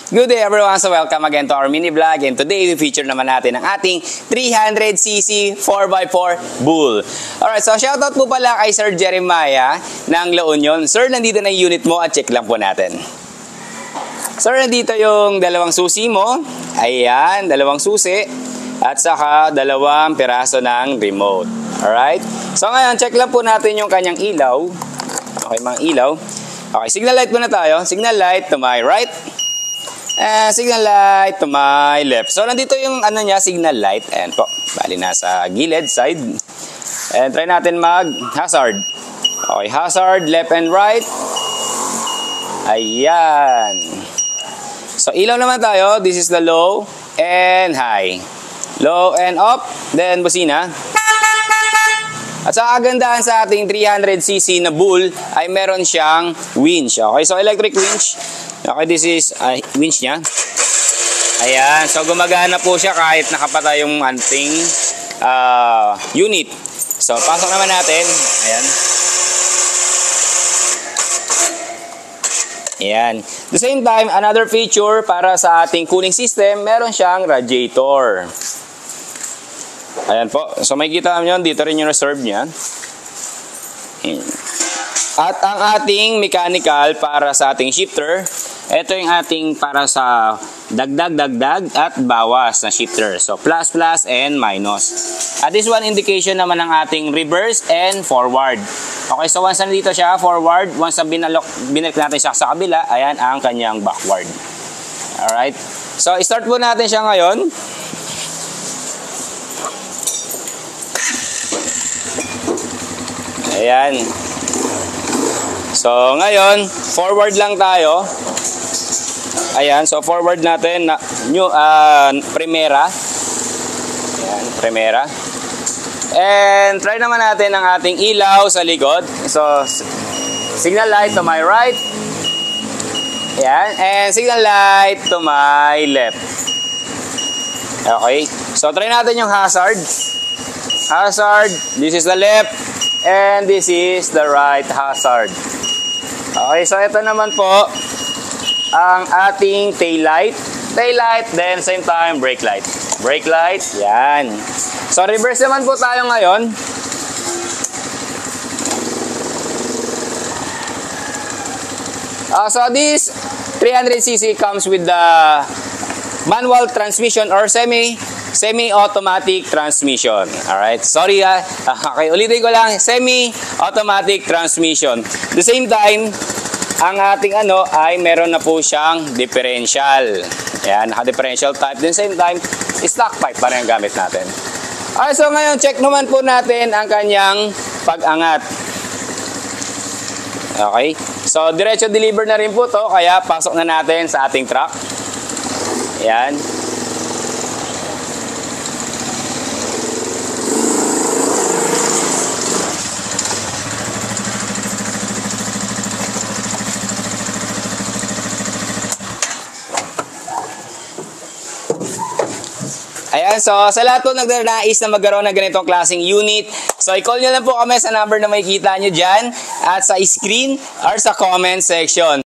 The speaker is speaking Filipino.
Good day everyone, so welcome again to our mini vlog, and today we feature naman natin ang ating 300cc 4x4 Bull. Alright, so shoutout po pala kay Sir Jeremiah ng La Union. Sir, nandito na yung unit mo at check lang po natin. Sir, nandito yung dalawang susi mo. Ayan, dalawang susi. At saka dalawang piraso ng remote. Alright, so ngayon check lang po natin yung kanyang ilaw. Okay, mga ilaw. Okay, signal light muna tayo. Signal light to my right. Signal light to my left. So, nandito yung ano niya, signal light. Ayan po. Bali, nasa gilid, side. And try natin mag-hazard. Okay, hazard, left and right. Ayan. So, ilaw naman tayo. This is the low and high. Low and up. Then, busina. At sa kagandahan sa ating 300cc na Bull ay meron siyang winch. Okay, so electric winch. Okay, this is winch niya. Ayan, so gumagana po siya kahit nakapatay yung ating unit. So, pasok naman natin. Ayan. Ayan. At the same time, another feature para sa ating cooling system, meron siyang radiator. Ayan po. So, may kita nyo, dito rin yung reserve niya. At ang ating mechanical para sa ating shifter, ito yung ating para sa dagdag at bawas na shifter. So, plus, and minus. At this one, indication naman ng ating reverse and forward. Okay, so once nandito siya, forward. Once na binalik natin siya sa kabila, ayan ang kanyang backward. Alright. So, start po natin siya ngayon. Ayan. So, ngayon, forward lang tayo. Ayan, so forward natin na primera. Ayan, primera. And try naman natin ang ating ilaw sa likod. So, signal light to my right. Ayan, and signal light to my left. Okay, so try natin yung hazard. Hazard, this is the left. And this is the right hazard. Okay, so ito naman po ang ating tail light. Tail light, then same time brake light. Brake light, yan. So reverse naman po tayo ngayon. So this 300cc comes with the manual transmission or semi-automatic transmission. Alright, sorry okay, ulitin ko lang, semi-automatic transmission. At the same time, ang ating ay meron na po siyang differential. Ayan, naka-differential type. At the same time, stock pipe pa rin ang gamit natin. Alright, so ngayon, check naman po natin ang kanyang pag-angat. Okay, so diretso deliver na rin po to, kaya pasok na natin sa ating truck. Ayan. Ayan, so sa lahat po nagdanais na magkaroon ng ganitong klaseng unit, so i-call nyo lang po kami sa number na makikita nyo dyan at sa screen or sa comment section.